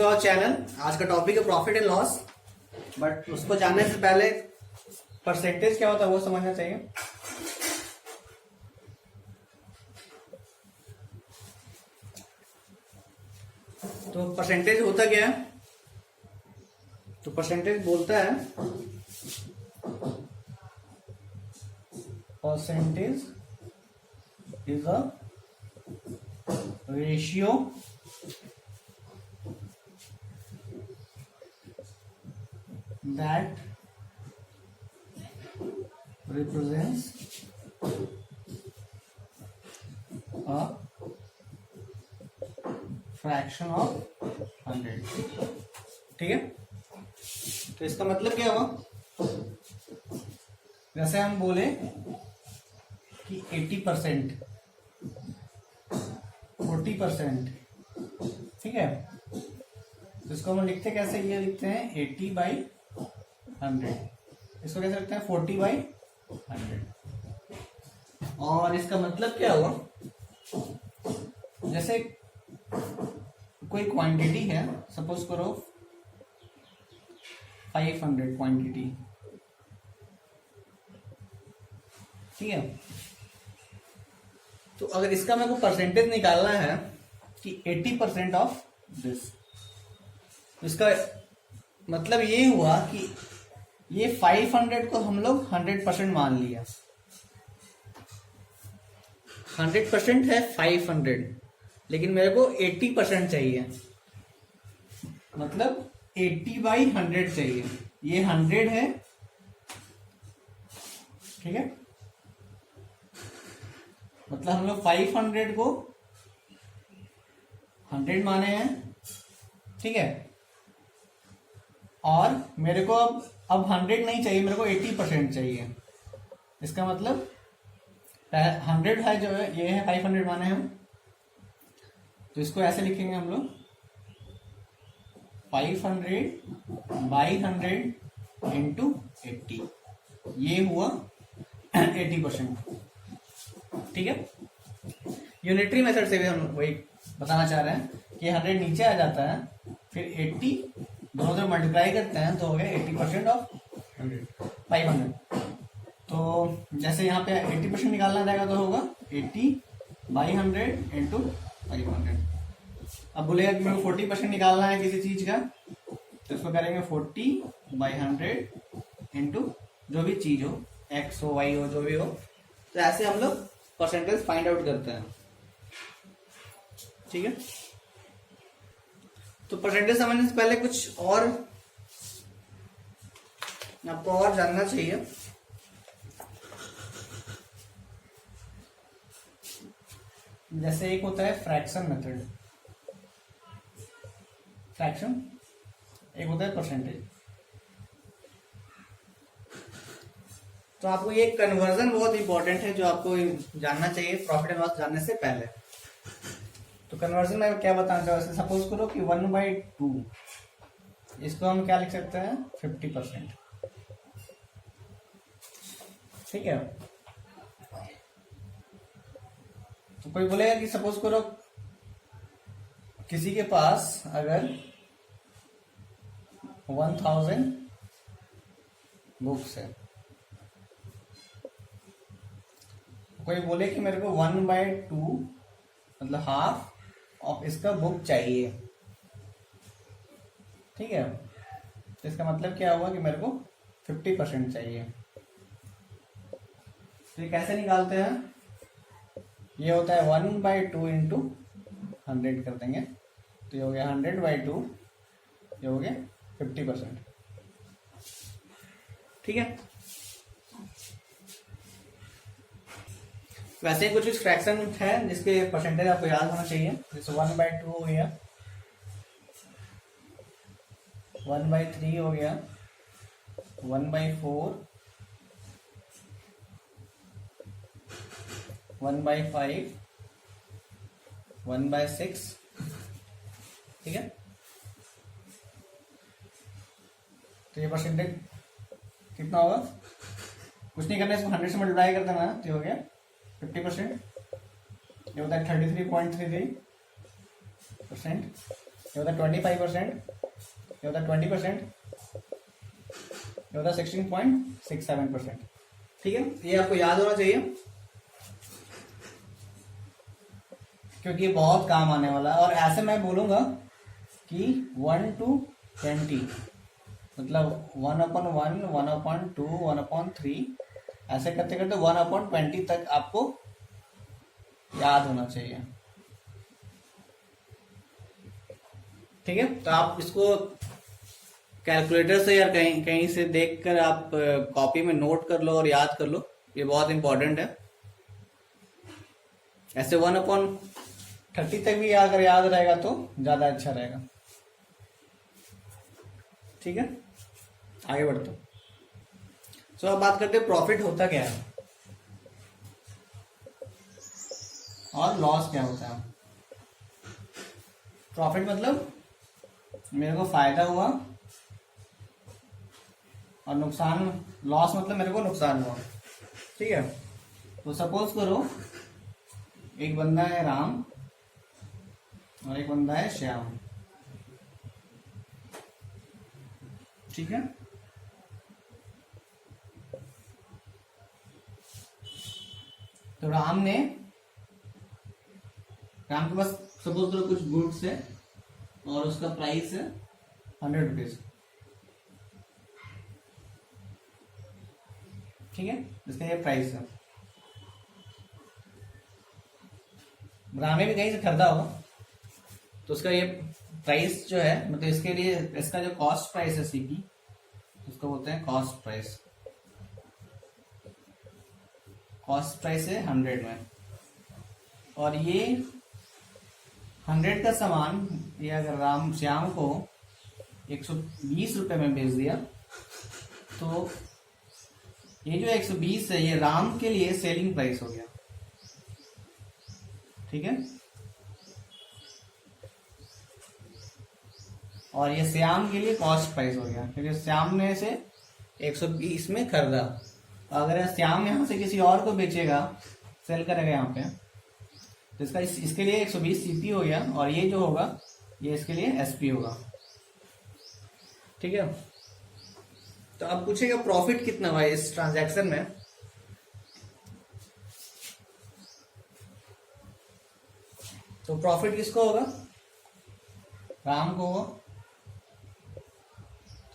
To our channel. आज का topic है प्रॉफिट एंड लॉस, बट उसको जानने से पहले परसेंटेज क्या होता है वो समझना चाहिए। तो परसेंटेज होता क्या है? तो परसेंटेज बोलता है percentage is a ratio that represents a fraction of 100। ठीक है, तो इसका मतलब क्या हुआ? जैसे हम बोले कि 80%, 40%, ठीक है, तो इसको हम लिखते कैसे? ये लिखते हैं 80/100। इसको कैसे लिखते हैं? 40/100। और इसका मतलब क्या हुआ? जैसे कोई क्वांटिटी है, सपोज करो 500 क्वांटिटी, ठीक है। तो अगर इसका मेरे को परसेंटेज निकालना है कि 80% ऑफ दिस, इसका मतलब ये हुआ कि ये 500 को हम लोग 100% मान लिया। 100% है 500, लेकिन मेरे को 80% चाहिए, मतलब 80/100 चाहिए। ये 100 है, ठीक है, मतलब हम लोग 500 को 100 माने हैं, ठीक है। और मेरे को अब 100 नहीं चाहिए, मेरे को 80% चाहिए। इसका मतलब 100 है जो है, ये है 500 माने हम, तो इसको ऐसे लिखेंगे हम लोग 500/100 इंटू 80। ये हुआ 80%, ठीक है। यूनिटरी मेथड से भी हम वही बताना चाह रहे हैं कि 100 नीचे आ जाता है, फिर 80 दोनों तरफ मल्टीप्लाई करते हैं तो हो गया 80% ऑफ 500। तो जैसे यहाँ पे 80% निकालना रहेगा तो होगा 80/100 इंटू 500। अब बोलेगा कि मेरे को 40% निकालना है किसी चीज का, तो इसको करेंगे 40/100 इंटू जो भी चीज हो, एक्स हो, वाई हो, जो भी हो। तो ऐसे हम लोग परसेंटेज फाइंड आउट करते हैं, ठीक है। तो परसेंटेज समझने से पहले कुछ और आपको और जानना चाहिए। जैसे एक होता है फ्रैक्शन मेथड, फ्रैक्शन, एक होता है परसेंटेज। तो आपको ये कन्वर्जन बहुत इंपॉर्टेंट है जो आपको जानना चाहिए प्रॉफिट एंड लॉस जानने से पहले। तो कन्वर्जन में क्या बताना चाहूँ, सपोज करो कि 1/2, इसको हम क्या लिख सकते हैं? 50%, ठीक है। तो कोई बोलेगा कि सपोज करो किसी के पास अगर 1000 बुक्स है, कोई बोले कि मेरे को 1/2 मतलब हाफ ऑफ इसका बुक चाहिए, ठीक है। तो इसका मतलब क्या हुआ कि मेरे को 50% चाहिए। तो ये कैसे निकालते हैं? ये होता है 1/2 इंटू 100 कर देंगे, तो ये हो गया 100/2, ये हो गया 50%, ठीक है। वैसे ही कुछ फ्रैक्शन है जिसके परसेंटेज आपको याद होना चाहिए। जैसे 1/2 हो गया, 1/3 हो गया, 1/4, 1/5, 1/6, ठीक है। तो ये परसेंटेज कितना होगा? कुछ नहीं करना, इसको 100 से मल्टीप्लाई कर देना, तो हो गया 50%। ये होता है 33.33%। ये होता है 25%, ये होता है 20%, ये होता है 16.67%। ठीक है, ये आपको याद होना चाहिए क्योंकि ये बहुत काम आने वाला है। और ऐसे मैं बोलूंगा कि 1 to 20 मतलब 1/1, 1/2, 1/3 ऐसे करते करते 1/20 तक आपको याद होना चाहिए। ठीक है, तो आप इसको कैलकुलेटर से या कहीं कहीं से देखकर आप कॉपी में नोट कर लो और याद कर लो, ये बहुत इंपॉर्टेंट है। ऐसे 1/30 तक भी अगर याद रहेगा तो ज्यादा अच्छा रहेगा। ठीक है, आगे बढ़ते हैं। तो अब बात करते हैं प्रॉफिट होता क्या है और लॉस क्या होता है। प्रॉफिट मतलब मेरे को फायदा हुआ और नुकसान, लॉस मतलब मेरे को नुकसान हुआ। ठीक है, तो सपोज करो एक बंदा है राम और एक बंदा है श्याम। ठीक है, तो राम के पास सपोज करो कुछ गुड्स है और उसका प्राइस है 100 रुपीज। ठीक है, इसका ये प्राइस है। राम ने भी कहीं से खरीदा होगा तो उसका ये प्राइस जो है, मतलब इसके लिए इसका जो कॉस्ट प्राइस है सीपी, उसको बोलते हैं कॉस्ट प्राइस। कॉस्ट प्राइस है 100 में, और ये 100 का सामान ये अगर श्याम को 120 रुपए में बेच दिया तो ये जो 120 है ये राम के लिए सेलिंग प्राइस हो गया। ठीक है, और ये श्याम के लिए कॉस्ट प्राइस हो गया क्योंकि श्याम ने इसे 120 में खरीदा। अगर श्याम यहां से किसी और को बेचेगा, सेल करेगा यहाँ पे, तो इसका इसके लिए 120 सीपी हो गया और ये जो होगा ये इसके लिए एसपी होगा। ठीक है, तो अब पूछेगा प्रॉफिट कितना हुआ इस ट्रांजैक्शन में। तो प्रॉफिट किसको होगा, राम को होगा।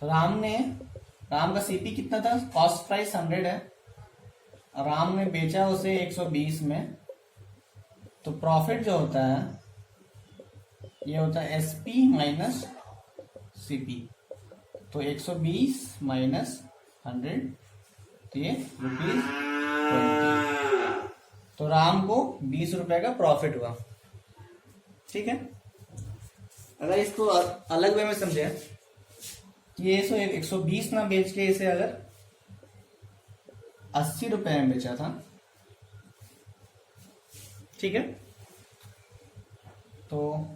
तो राम का सीपी कितना था, कॉस्ट प्राइस 100 है, और राम ने बेचा उसे 120 में, तो प्रॉफिट जो होता है ये होता है एसपी माइनस सीपी। तो 120 माइनस 100 तो ये ₹20। तो राम को 20 रुपए का प्रॉफिट हुआ। ठीक है, अगर इसको अलग वे में समझे, ये 120 ना बेच के इसे अगर 80 रुपए में बेचा था, ठीक है, तो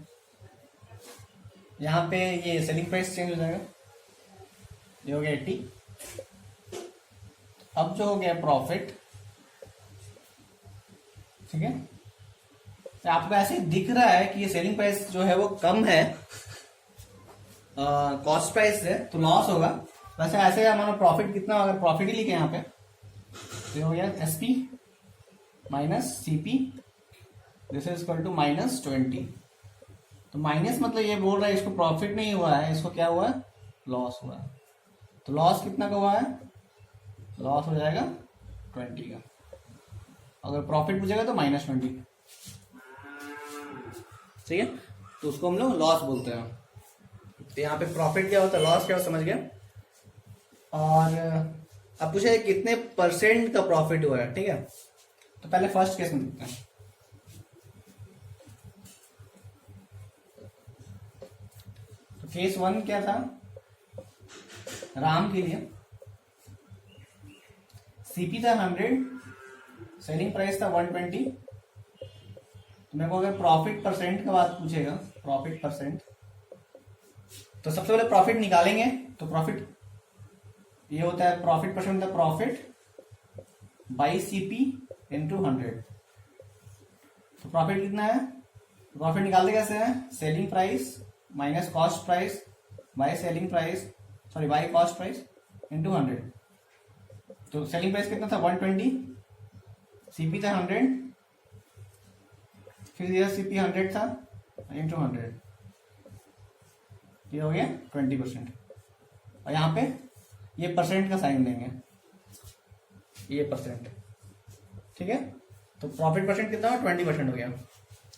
यहां पे ये सेलिंग प्राइस चेंज हो जाएगा, ये हो गया 80। अब जो हो गया प्रॉफिट, ठीक है, तो आपको ऐसे दिख रहा है कि ये सेलिंग प्राइस जो है वो कम है कॉस्ट प्राइस से, तो लॉस होगा। वैसे ऐसे हमारा प्रॉफिट कितना, अगर प्रॉफिट ही लिखे यहाँ पे, तो हो गया SP minus CP, this is equal to -20। तो माइनस मतलब ये बोल रहा है इसको प्रॉफिट नहीं हुआ है, इसको क्या हुआ है, लॉस हुआ है। तो लॉस कितना का हुआ है, लॉस हो जाएगा 20 का। अगर प्रॉफिट पूछेगा तो -20। ठीक है, तो उसको हम लोग लॉस बोलते हैं। तो यहाँ पे प्रॉफिट क्या होता है, लॉस क्या होता है, समझ गया। और अब पूछे कितने % का प्रॉफिट हुआ है। ठीक है, तो पहले फर्स्ट केस में देखते हैं। तो केस 1 क्या था, राम के लिए सीपी था 100, सेलिंग प्राइस था 120। तो मेरे को अगर प्रॉफिट % का बात पूछेगा, प्रॉफिट %, तो सबसे पहले प्रॉफिट निकालेंगे। तो प्रॉफिट ये होता है, प्रॉफिट % होता है प्रॉफिट बाई सीपी इंटू 100। तो प्रॉफिट कितना है, प्रॉफिट निकालते कैसे है, selling price minus cost price by selling price, sorry by cost price into 100। तो सेलिंग प्राइस कितना था 120, सीपी था 100, फिर यह सीपी 100 था इंटू 100, ये हो गया 20%। और यहाँ पे ये परसेंट का साइन देंगे, ये परसेंट, ठीक है। तो प्रॉफिट परसेंट कितना हो 20% हो गया।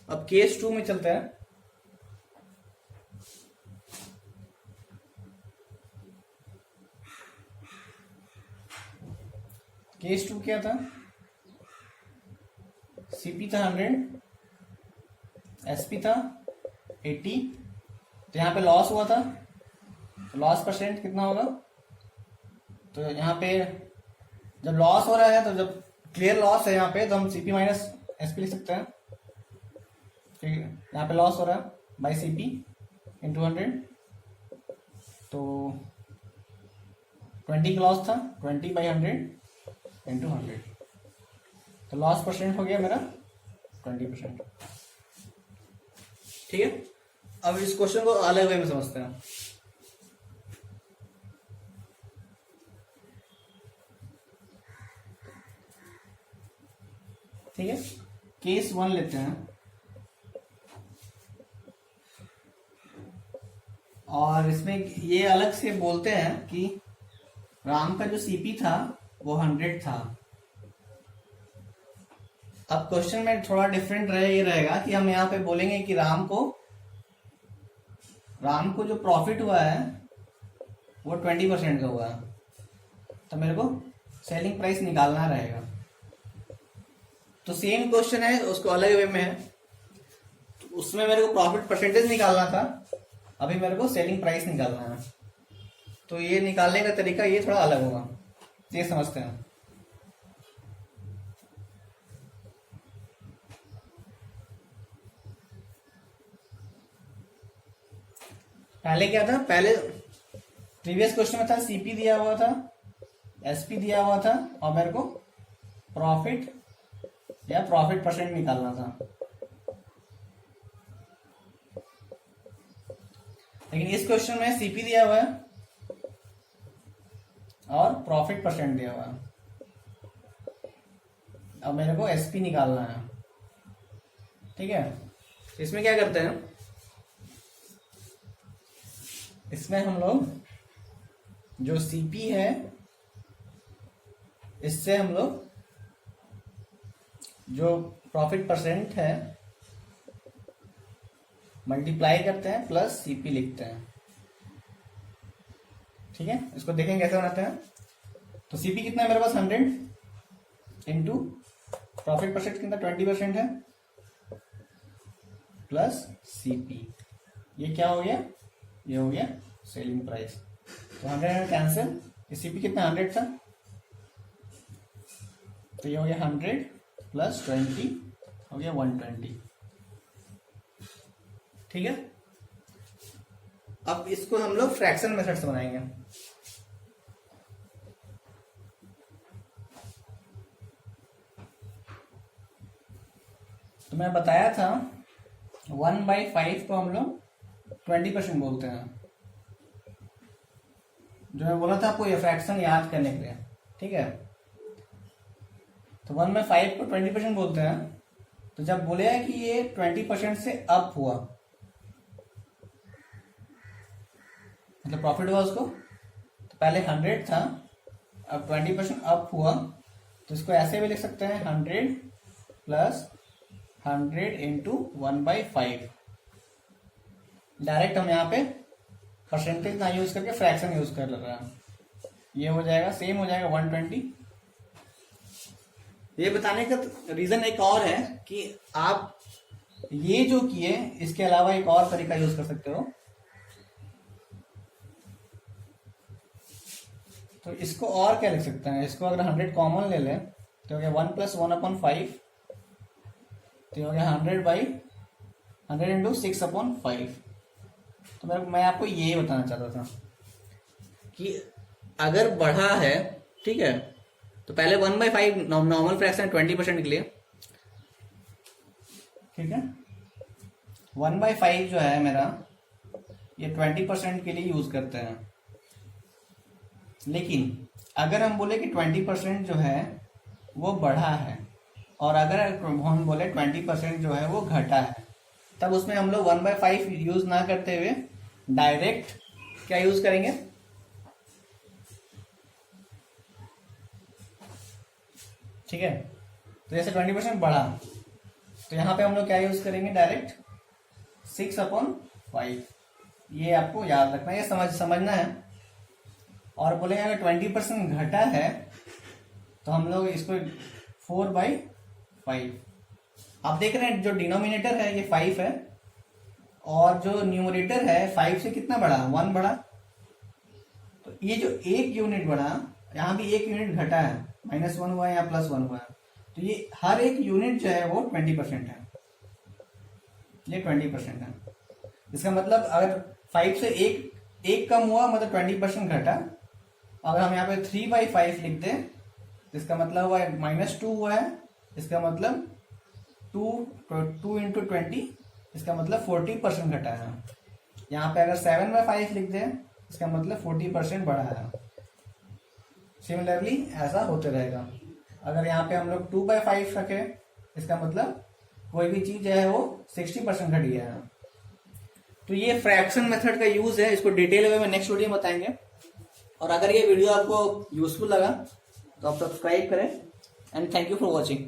अब केस 2 में चलते हैं। केस 2 क्या था, सीपी था 100, एसपी था 80, तो यहाँ पे लॉस हुआ था, तो लॉस परसेंट कितना होगा। तो यहाँ पे जब लॉस हो रहा है, तो जब क्लियर लॉस है यहाँ पे, तो हम सीपी माइनस एसपी लिख सकते हैं, ठीक है। यहाँ पे लॉस हो रहा है बाई सीपी इंटू 100, तो 20 का लॉस था, 20 बाई 100 इंटू 100, तो लॉस परसेंट हो गया मेरा 20%, ठीक है। अब इस क्वेश्चन को अलग वे में समझते हैं। ठीक है, केस 1 लेते हैं, और इसमें ये अलग से बोलते हैं कि राम का जो सीपी था वो 100 था। अब क्वेश्चन में थोड़ा डिफरेंट ये रहेगा कि हम यहाँ पे बोलेंगे कि राम को जो प्रॉफिट हुआ है वो 20% का हुआ है, तो मेरे को सेलिंग प्राइस निकालना रहेगा। तो सेम क्वेश्चन है, उसको अलग वे में है, तो उसमें मेरे को प्रॉफिट परसेंटेज निकालना था, अभी मेरे को सेलिंग प्राइस निकालना है। तो ये निकालने का तरीका ये थोड़ा अलग होगा, ये समझते हैं। पहले क्या था, पहले प्रीवियस क्वेश्चन में था सीपी दिया हुआ था, एसपी दिया हुआ था, और मेरे को प्रॉफिट या प्रॉफिट परसेंट निकालना था। लेकिन इस क्वेश्चन में सीपी दिया हुआ है और प्रॉफिट परसेंट दिया हुआ है। अब मेरे को एसपी निकालना है, ठीक है। इसमें क्या करते हैं, इसमें हम लोग जो सीपी है इससे हम लोग जो प्रॉफिट परसेंट है मल्टीप्लाई करते हैं प्लस सीपी लिखते हैं, ठीक है। इसको देखेंगे कैसे बनाते हैं। तो सीपी कितना है मेरे पास 100 इंटू प्रॉफिट परसेंट कितना 20% है प्लस सीपी, ये क्या हो गया, ये हो गया सेलिंग प्राइस। तो 100 कैंसिल, सीपी कितना 100 था, तो ये हो गया 100 प्लस 20 हो गया 120, ठीक है। अब इसको हम लोग फ्रैक्शन मेथड से बनाएंगे। तो मैं बताया था 1/5 को हम लोग 20% बोलते हैं, जो मैं बोला था आपको ये फ्रैक्शन याद करने के लिए, ठीक है। तो 1/5 को 20% बोलते हैं। तो जब बोले कि ये 20% से अप हुआ, मतलब प्रॉफिट हुआ उसको, तो पहले 100 था, अब 20% अप हुआ, तो इसको ऐसे भी लिख सकते हैं 100 प्लस 100 इंटू 1/5। डायरेक्ट हम यहाँ पे परसेंटेज ना यूज करके फ्रैक्शन यूज कर रहे हैं, ये हो जाएगा सेम हो जाएगा 120। ये बताने का रीजन एक और है कि आप ये जो किए इसके अलावा एक और तरीका यूज कर सकते हो। तो इसको और क्या लिख सकते हैं, इसको अगर 100 कॉमन ले लें तो हो गया 1 + 1/5, तो हो गया 100 इंटू 6/5। तो मैं आपको ये बताना चाहता था कि अगर बढ़ा है, ठीक है, तो पहले 1/5 नॉर्मल फ्रैक्शन 20% के लिए, ठीक है। 1/5 जो है मेरा ये 20% के लिए यूज करते हैं। लेकिन अगर हम बोले कि 20% जो है वो बढ़ा है और अगर हम बोले 20% जो है वो घटा है, तब उसमें हम लोग 1/5 यूज ना करते हुए डायरेक्ट क्या यूज करेंगे, ठीक है। तो जैसे 20% बढ़ा तो यहाँ पे हम लोग क्या यूज करेंगे, डायरेक्ट 6/5। ये आपको याद रखना है, ये समझना है। और बोले अगर 20% घटा है तो हम लोग इसको 4/5। आप देख रहे हैं जो डिनोमिनेटर है ये 5 है और जो न्यूमरेटर है 5 से कितना बढ़ा, 1 बढ़ा। तो ये जो 1 यूनिट बढ़ा, यहाँ भी 1 यूनिट घटा है, -1 हुआ है या +1 हुआ है, तो ये हर एक यूनिट जो है वो 20% है, ये 20% है। इसका मतलब अगर 5 से एक कम हुआ मतलब 20% घटा। अगर हम यहाँ पे 3/5 लिख दें तो इसका मतलब हुआ -2 हुआ है, इसका मतलब 2 इंटू 20, इसका मतलब 40% घटा है। यहाँ पे अगर 7/5 लिख दें इसका मतलब 40% बढ़ा है। सिमिलरली ऐसा होते रहेगा। अगर यहाँ पे हम लोग 2/5 रखें इसका मतलब कोई भी चीज है वो 60% घट गया है। तो ये फ्रैक्शन मेथड का यूज है, इसको डिटेल वे में नेक्स्ट वीडियो में बताएंगे। और अगर ये वीडियो आपको यूजफुल लगा तो आप सब्सक्राइब करें and thank you for watching.